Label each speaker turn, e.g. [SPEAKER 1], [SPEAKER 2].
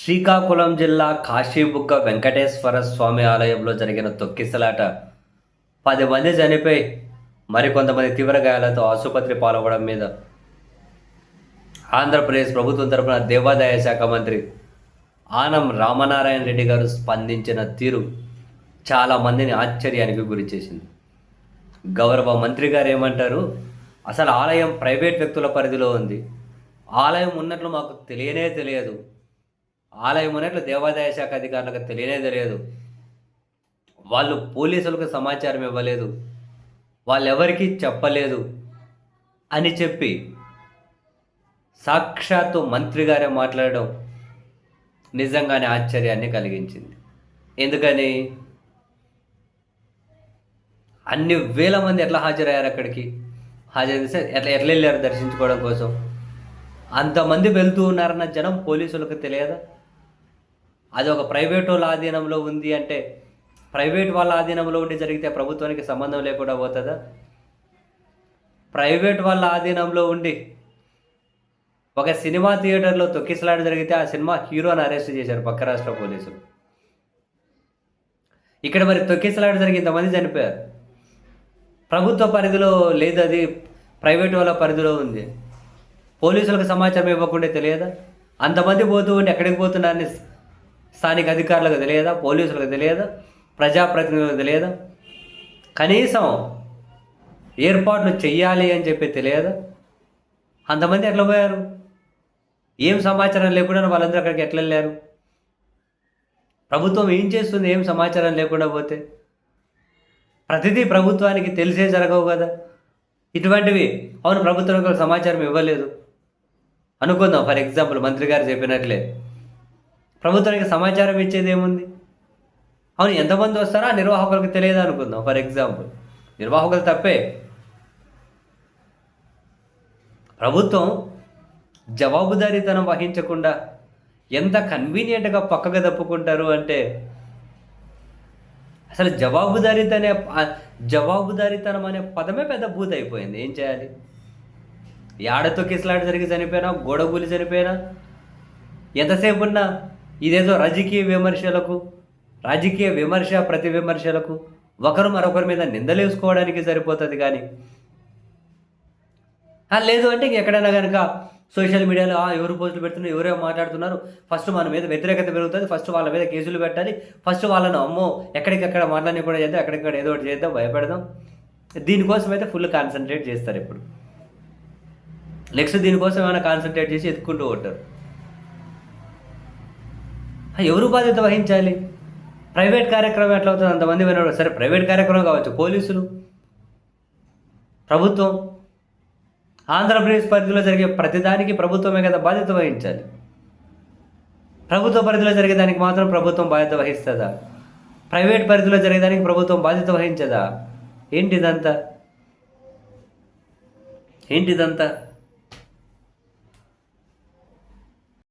[SPEAKER 1] శ్రీకాకుళం జిల్లా కాశీబుగ్గ వెంకటేశ్వర స్వామి ఆలయంలో జరిగిన తొక్కిసలాట 10 మంది చనిపోయి మరికొంతమంది తీవ్ర గాయాలతో ఆసుపత్రి పాలవడం మీద ఆంధ్రప్రదేశ్ ప్రభుత్వం తరపున దేవాదాయ శాఖ మంత్రి ఆనం రామనారాయణ రెడ్డి గారు స్పందించిన తీరు చాలామందిని ఆశ్చర్యానికి గురి చేసింది. గౌరవ మంత్రి గారు ఏమంటారు, అసలు ఆలయం ప్రైవేట్ వ్యక్తుల పరిధిలో ఉంది, ఆలయం ఉన్నట్లు మాకు తెలియనే తెలియదు, ఆలయం ఉన్నట్లు దేవాదాయ శాఖ అధికారులకు తెలియనే తెలియదు, వాళ్ళు పోలీసులకు సమాచారం ఇవ్వలేదు, వాళ్ళెవరికీ చెప్పలేదు అని చెప్పి సాక్షాత్తు మంత్రి గారే మాట్లాడడం నిజంగానే ఆశ్చర్యాన్ని కలిగించింది. ఎందుకని అన్ని వేల మంది ఎట్లా హాజరయ్యారు, అక్కడికి హాజరైతే ఎట్లా వెళ్ళారు దర్శించుకోవడం కోసం? అంతమంది వెళ్తూ ఉన్నారన్న జనం పోలీసులకు తెలియదా? అది ఒక ప్రైవేట్ వాళ్ళ ఆధీనంలో ఉంది అంటే, ప్రైవేట్ వాళ్ళ ఆధీనంలో ఉండి జరిగితే ప్రభుత్వానికి సంబంధం లేకుండా పోతుందా? ప్రైవేట్ వాళ్ళ ఆధీనంలో ఉండి ఒక సినిమా థియేటర్లో తొక్కిసలాట జరిగితే ఆ సినిమా హీరోని అరెస్ట్ చేశారు పక్క రాష్ట్ర పోలీసులు. ఇక్కడ మరి తొక్కిసలాట జరిగి ఇంతమంది చనిపోయారు. ప్రభుత్వ పరిధిలో లేదు, అది ప్రైవేట్ వాళ్ళ పరిధిలో ఉంది. పోలీసులకు సమాచారం ఇవ్వకుండా తెలియదా? అంతమంది పోతూ ఉండి ఎక్కడికి పోతున్నారని స్థానిక అధికారులకు తెలియదా? పోలీసులకు తెలియదా? ప్రజాప్రతినిధులకు తెలియదా? కనీసం ఏర్పాట్లు చెయ్యాలి అని చెప్పి తెలియదా? అంతమంది ఎట్లా పోయారు? ఏం సమాచారం లేకుండా వాళ్ళందరూ అక్కడికి ఎట్లా వెళ్ళారు? ప్రభుత్వం ఏం చేస్తుంది ఏం సమాచారం లేకుండా పోతే? ప్రతిదీ ప్రభుత్వానికి తెలిసే జరగవు కదా ఇటువంటివి. అవును, ప్రభుత్వానికి సమాచారం ఇవ్వలేదు అనుకుందాం, ఫర్ ఎగ్జాంపుల్ మంత్రి గారు చెప్పినట్లే ప్రభుత్వానికి సమాచారం ఇచ్చేది ఏముంది? అవును, ఎంతమంది వస్తారో ఆ నిర్వాహకులకు తెలియదు అనుకుందాం, ఫర్ ఎగ్జాంపుల్. నిర్వాహకులు తప్పే. ప్రభుత్వం జవాబుదారీతనం వహించకుండా ఎంత కన్వీనియంట్గా పక్కగా తప్పుకుంటారు అంటే, అసలు జవాబుదారీతనం అనే పదమే పెద్ద బూత్ అయిపోయింది. ఏం చేయాలి? యాడ తొక్కిసలాట జరిగి చనిపోయినా, గోడగూలి చనిపోయినా, ఎంతసేపు ఉన్నా ఇదేదో రాజకీయ విమర్శ ప్రతి విమర్శలకు ఒకరు మరొకరి మీద నిందలేసుకోవడానికి సరిపోతుంది. కానీ లేదు అంటే ఎక్కడైనా కనుక సోషల్ మీడియాలో ఎవరు పోస్టులు పెడుతున్నారు, ఎవరేమో మాట్లాడుతున్నారు, ఫస్ట్ మన మీద వ్యతిరేకత పెరుగుతుంది, ఫస్ట్ వాళ్ళ మీద కేసులు పెట్టాలి, ఫస్ట్ వాళ్ళను అమ్మో ఎక్కడికక్కడ మాట్లాడి కూడా చేద్దాం, ఎక్కడికక్కడ ఏదో ఒకటి చేద్దాం, భయపెడదాం. దీనికోసం అయితే ఫుల్ కాన్సన్ట్రేట్ చేస్తారు. ఇప్పుడు నెక్స్ట్ దీనికోసం ఏమైనా కాన్సన్ట్రేట్ చేసి ఎత్తుకుంటూ ఉంటారు. ఎవరు బాధ్యత వహించాలి? ప్రైవేట్ కార్యక్రమం ఎట్లా అవుతుంది? అంతమంది వినడం సరే, ప్రైవేట్ కార్యక్రమం కావచ్చు, పోలీసులు, ప్రభుత్వం, ఆంధ్రప్రదేశ్ పరిధిలో జరిగే ప్రతిదానికి ప్రభుత్వమే కదా బాధ్యత వహించాలి. ప్రభుత్వ పరిధిలో జరిగేదానికి మాత్రం ప్రభుత్వం బాధ్యత వహిస్తుందా? ప్రైవేట్ పరిధిలో జరిగేదానికి ప్రభుత్వం బాధ్యత వహించదా? ఏంటిదంతా?